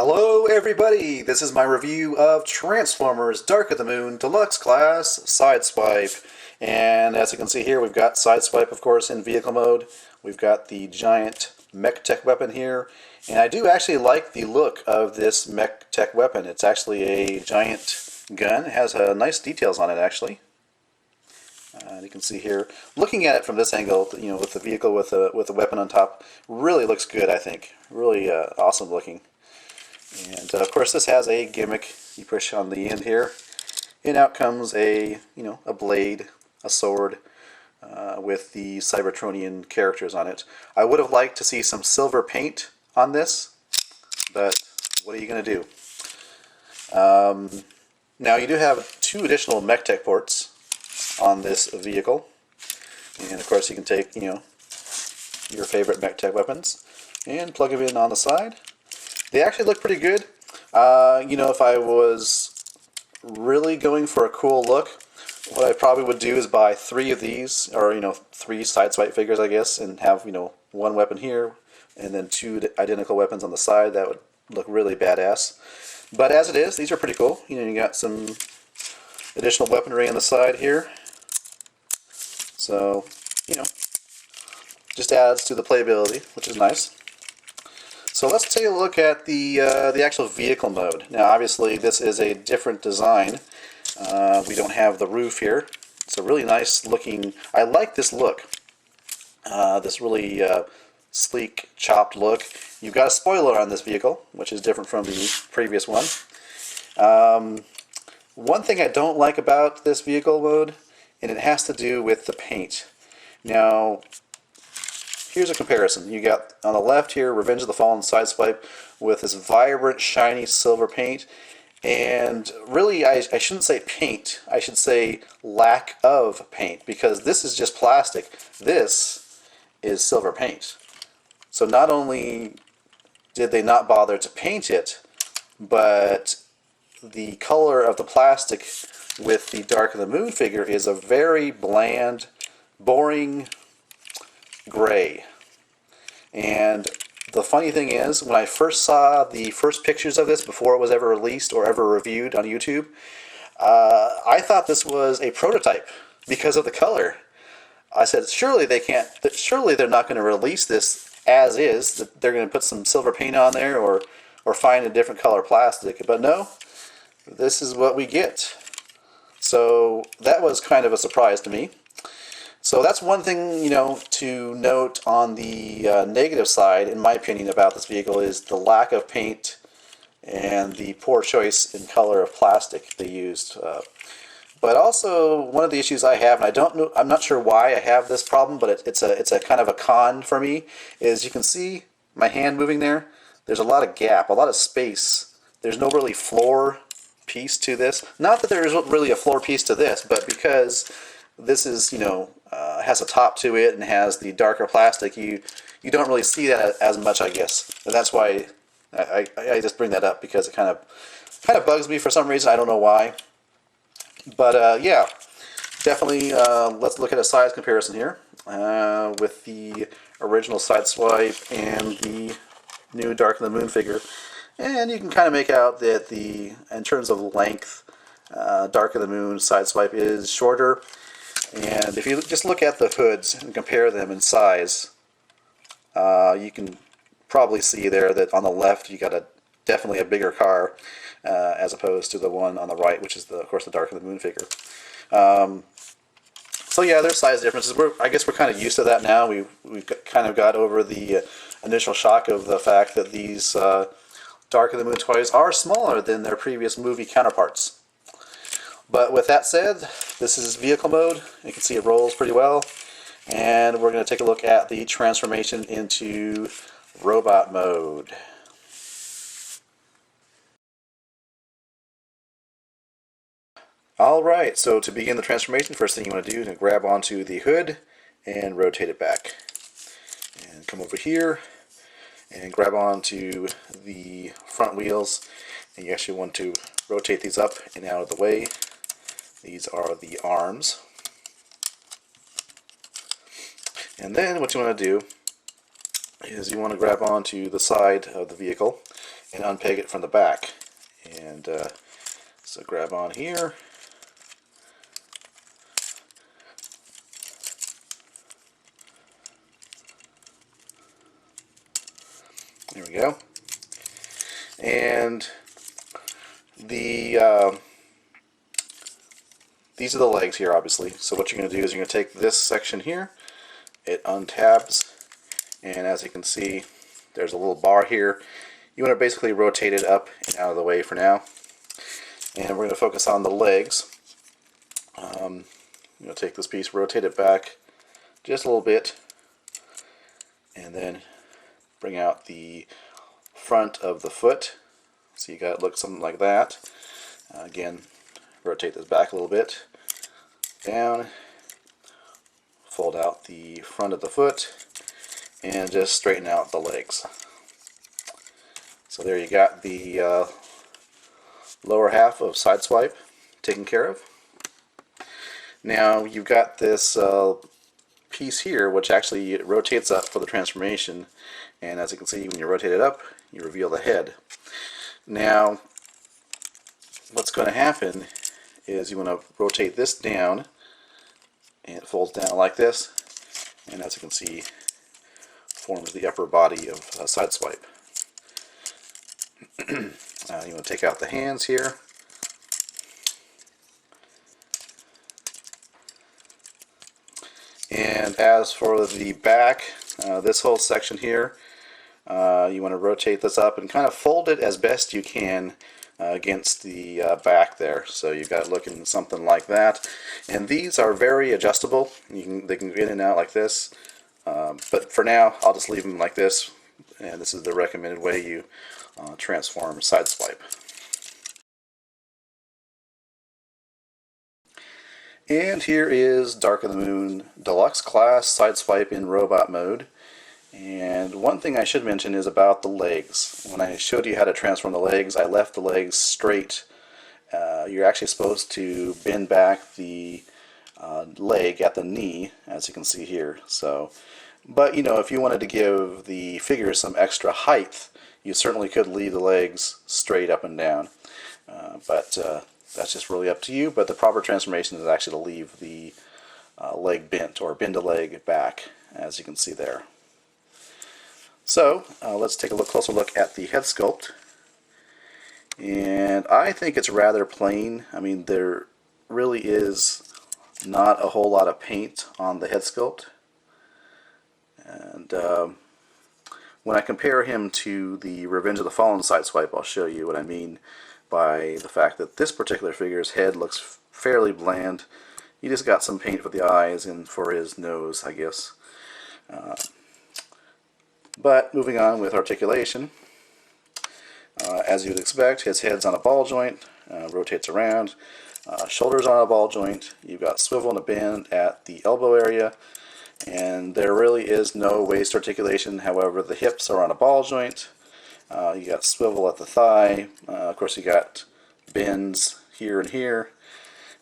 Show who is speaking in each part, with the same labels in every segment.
Speaker 1: Hello everybody, this is my review of Transformers Dark of the Moon Deluxe Class Sideswipe. And as you can see here, we've got Sideswipe, of course, in vehicle mode. We've got the giant MechTech weapon here. And I do actually like the look of this MechTech weapon. It's actually a giant gun. It has nice details on it, actually. You can see here, looking at it from this angle, with the vehicle with a weapon on top, really looks good, I think. Really awesome looking. And of course this has a gimmick. You push on the end here, and out comes a blade, a sword, with the Cybertronian characters on it. I would have liked to see some silver paint on this, but what are you going to do? Now you do have two additional MechTech ports on this vehicle, and of course you can take your favorite MechTech weapons and plug them in on the side. They actually look pretty good. If I was really going for a cool look, what I probably would do is buy 3 of these, or 3 Sideswipe figures, I guess, and have one weapon here and then 2 identical weapons on the side. That would look really badass. But as it is, these are pretty cool. You got some additional weaponry on the side here, so just adds to the playability, which is nice. So let's take a look at the actual vehicle mode. Now obviously this is a different design. We don't have the roof here. It's a really nice looking, I like this look. This really sleek, chopped look. You've got a spoiler on this vehicle, which is different from the previous one. One thing I don't like about this vehicle mode, and it has to do with the paint. Now, here's a comparison. You got on the left here, Revenge of the Fallen Sideswipe with this vibrant, shiny silver paint. And really, I shouldn't say paint. I should say lack of paint, because this is just plastic. This is silver paint. So not only did they not bother to paint it, but the color of the plastic with the Dark of the Moon figure is a very bland, boring gray. And the funny thing is, when I first saw the first pictures of this before it was ever released or ever reviewed on YouTube, I thought this was a prototype because of the color. I said, surely they're not going to release this as is, that they're going to put some silver paint on there or find a different color plastic. But no, this is what we get. So that was kind of a surprise to me. So that's one thing, to note on the negative side, in my opinion, about this vehicle is the lack of paint and the poor choice in color of plastic they used. But also, one of the issues I have, and I'm not sure why I have this problem, but it's a kind of a con for me, is you can see my hand moving there. There's a lot of gap, a lot of space. There's no really floor piece to this. Not that there isn't really a floor piece to this, but because this is, has a top to it and has the darker plastic, you don't really see that as much, I guess. And that's why I just bring that up, because it kind of bugs me for some reason. I don't know why. But yeah, definitely let's look at a size comparison here with the original Sideswipe and the new Dark of the Moon figure. And you can kind of make out that in terms of length, Dark of the Moon Sideswipe is shorter. And if you just look at the hoods and compare them in size, you can probably see there that on the left you got definitely a bigger car as opposed to the one on the right, which is of course the Dark of the Moon figure. So yeah, there's size differences. I guess we're kind of used to that now. We've kind of got over the initial shock of the fact that these Dark of the Moon toys are smaller than their previous movie counterparts. But with that said, this is vehicle mode. You can see it rolls pretty well. And we're going to take a look at the transformation into robot mode. Alright, so to begin the transformation, first thing you want to do is grab onto the hood and rotate it back. And come over here and grab onto the front wheels. And you actually want to rotate these up and out of the way. These are the arms. And then what you want to do is you want to grab onto the side of the vehicle and unpeg it from the back. And so grab on here. There we go. And these are the legs here, obviously. So what you're going to do is you're going to take this section here, it untabs, and as you can see, there's a little bar here. You want to basically rotate it up and out of the way for now. And we're going to focus on the legs. I'm going to take this piece, rotate it back just a little bit, and then bring out the front of the foot. So you got it look something like that. Again, rotate this back a little bit, down, fold out the front of the foot, and just straighten out the legs. So there you got the lower half of Sideswipe taken care of. Now you've got this piece here which actually rotates up for the transformation, and as you can see, when you rotate it up, you reveal the head. Now what's going to happen is you want to rotate this down, and it folds down like this, and as you can see, forms the upper body of Sideswipe. You want to take out the hands here. And as for the back, this whole section here, you want to rotate this up and kind of fold it as best you can against the back there. So you've got it looking something like that. And these are very adjustable. They can go in and out like this. But for now, I'll just leave them like this. And this is the recommended way you transform Sideswipe. And here is Dark of the Moon Deluxe Class Sideswipe in robot mode. And one thing I should mention is about the legs. When I showed you how to transform the legs, I left the legs straight. You're actually supposed to bend back the leg at the knee, as you can see here. But you know, if you wanted to give the figure some extra height, you certainly could leave the legs straight up and down. But that's just really up to you. But the proper transformation is actually to leave the leg bent, or bend a leg back, as you can see there. So let's take a closer look at the head sculpt. And I think it's rather plain. I mean, there really is not a whole lot of paint on the head sculpt. And when I compare him to the Revenge of the Fallen Sideswipe, I'll show you what I mean by the fact that this particular figure's head looks fairly bland. You just got some paint for the eyes and for his nose, I guess. But moving on with articulation, as you'd expect, his head's on a ball joint, rotates around, shoulders on a ball joint, you've got swivel and a bend at the elbow area, and there really is no waist articulation. However, the hips are on a ball joint, you got swivel at the thigh, of course you got bends here and here,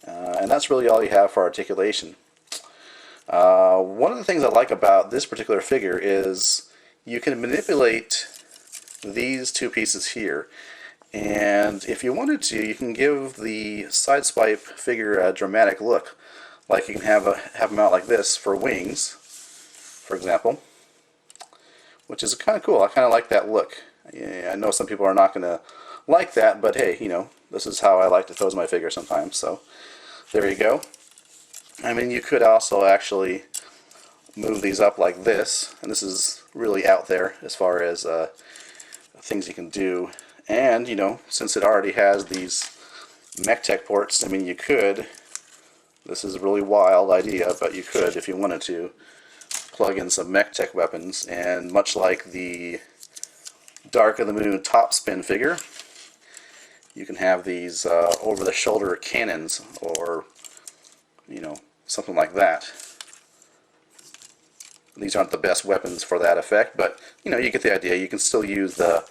Speaker 1: and that's really all you have for articulation. One of the things I like about this particular figure is you can manipulate these two pieces here, and if you wanted to, you can give the Sideswipe figure a dramatic look. Like you can have them out like this for wings, for example, which is kind of cool. I kind of like that look. Yeah, I know some people are not going to like that, but hey, you know, this is how I like to pose my figure sometimes. So there you go. I mean, you could also actually move these up like this, and this is really out there as far as things you can do. And you know, since it already has these MechTech ports, I mean, you could, this is a really wild idea, but you could, if you wanted to, plug in some MechTech weapons, and much like the Dark of the Moon top spin figure, you can have these over-the-shoulder cannons, or you know, something like that. These aren't the best weapons for that effect, but you know, you get the idea. You can still use the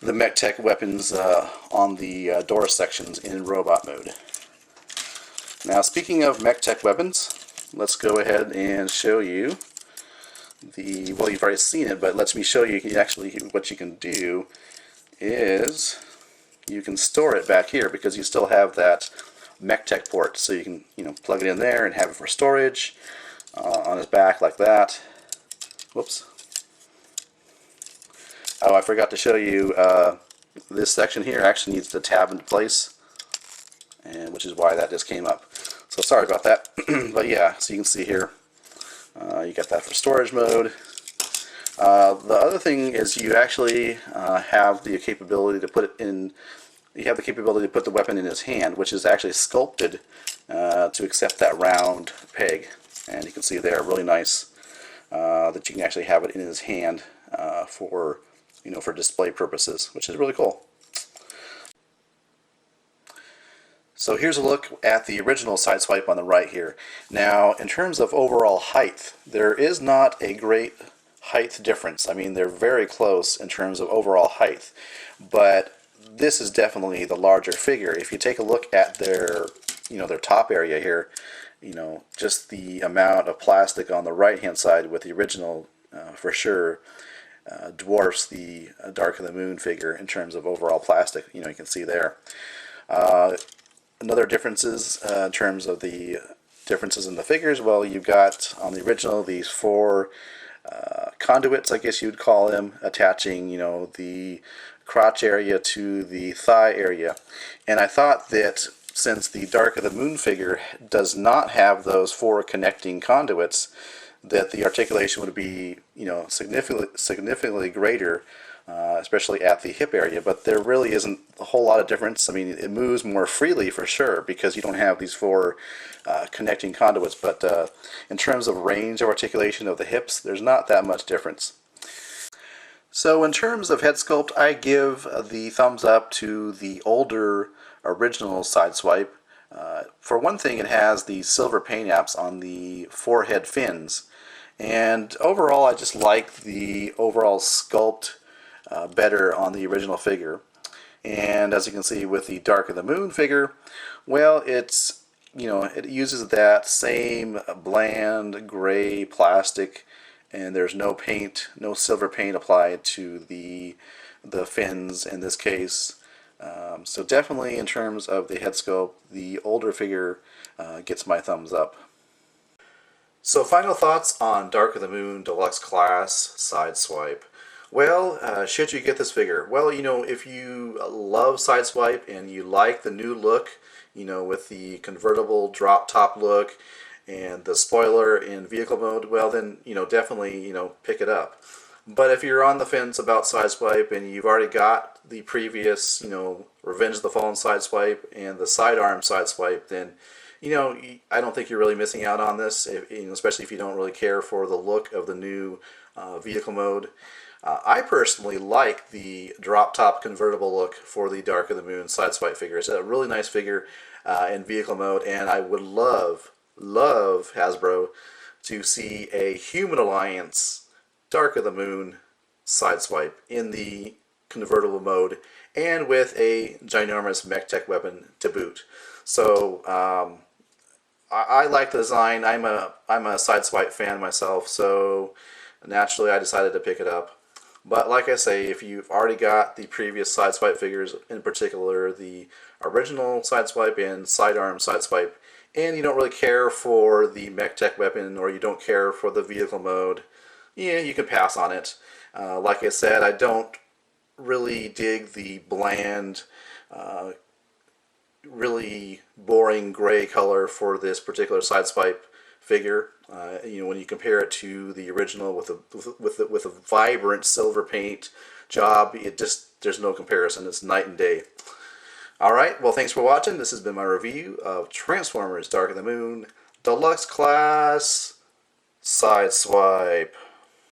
Speaker 1: MechTech weapons on the door sections in robot mode. Now, speaking of MechTech weapons, let's go ahead and show you well, you've already seen it, but let me show you actually what you can do is you can store it back here because you still have that MechTech port, so you can plug it in there and have it for storage on his back like that. Whoops. Oh, I forgot to show you this section here actually needs to tab into place, and which is why that just came up. So sorry about that. But yeah, so you can see here you got that for storage mode. The other thing is you actually have the capability to put it in. You have the capability to put the weapon in his hand, which is actually sculpted to accept that round peg. And you can see there, really nice that you can actually have it in his hand for for display purposes, which is really cool. So here's a look at the original Sideswipe on the right here. Now, in terms of overall height, there is not a great height difference. I mean, they're very close in terms of overall height, but this is definitely the larger figure. If you take a look at their their top area here, just the amount of plastic on the right hand side with the original for sure dwarfs the Dark of the Moon figure in terms of overall plastic. You can see there. Another differences in terms of the differences in the figures, well, you've got on the original these four conduits, I guess you'd call them, attaching the crotch area to the thigh area. And I thought that since the Dark of the Moon figure does not have those four connecting conduits, that the articulation would be significantly greater, especially at the hip area. But there really isn't a whole lot of difference. I mean, it moves more freely for sure because you don't have these four connecting conduits, but in terms of range of articulation of the hips, there's not that much difference. So in terms of head sculpt, I give the thumbs up to the older original Sideswipe. For one thing, it has the silver paint apps on the forehead fins, and overall I just like the overall sculpt better on the original figure. And as you can see with the Dark of the Moon figure, well, it's it uses that same bland gray plastic, and there's no paint, no silver paint applied to the fins in this case. So definitely in terms of the head sculpt, the older figure gets my thumbs up. So final thoughts on Dark of the Moon Deluxe Class Sideswipe. Well, should you get this figure? Well, if you love Sideswipe and you like the new look, with the convertible drop top look and the spoiler in vehicle mode, well then, definitely, pick it up. But if you're on the fence about Sideswipe and you've already got the previous, Revenge of the Fallen Sideswipe and the sidearm Sideswipe, then, I don't think you're really missing out on this, especially if you don't really care for the look of the new vehicle mode. I personally like the drop top convertible look for the Dark of the Moon Sideswipe figure. It's a really nice figure in vehicle mode, and I would love Hasbro to see a Human Alliance Dark of the Moon Sideswipe in the convertible mode and with a ginormous MechTech weapon to boot. So I like the design. I'm a Sideswipe fan myself, so naturally I decided to pick it up. But like I say, if you've already got the previous Sideswipe figures, in particular the original Sideswipe and sidearm Sideswipe, and you don't really care for the MechTech weapon or you don't care for the vehicle mode, yeah, you can pass on it. Like I said, I don't really dig the bland, really boring gray color for this particular Sideswipe figure. When you compare it to the original with a vibrant silver paint job, there's no comparison. It's night and day. All right, well, thanks for watching. This has been my review of Transformers Dark of the Moon Deluxe Class Sideswipe.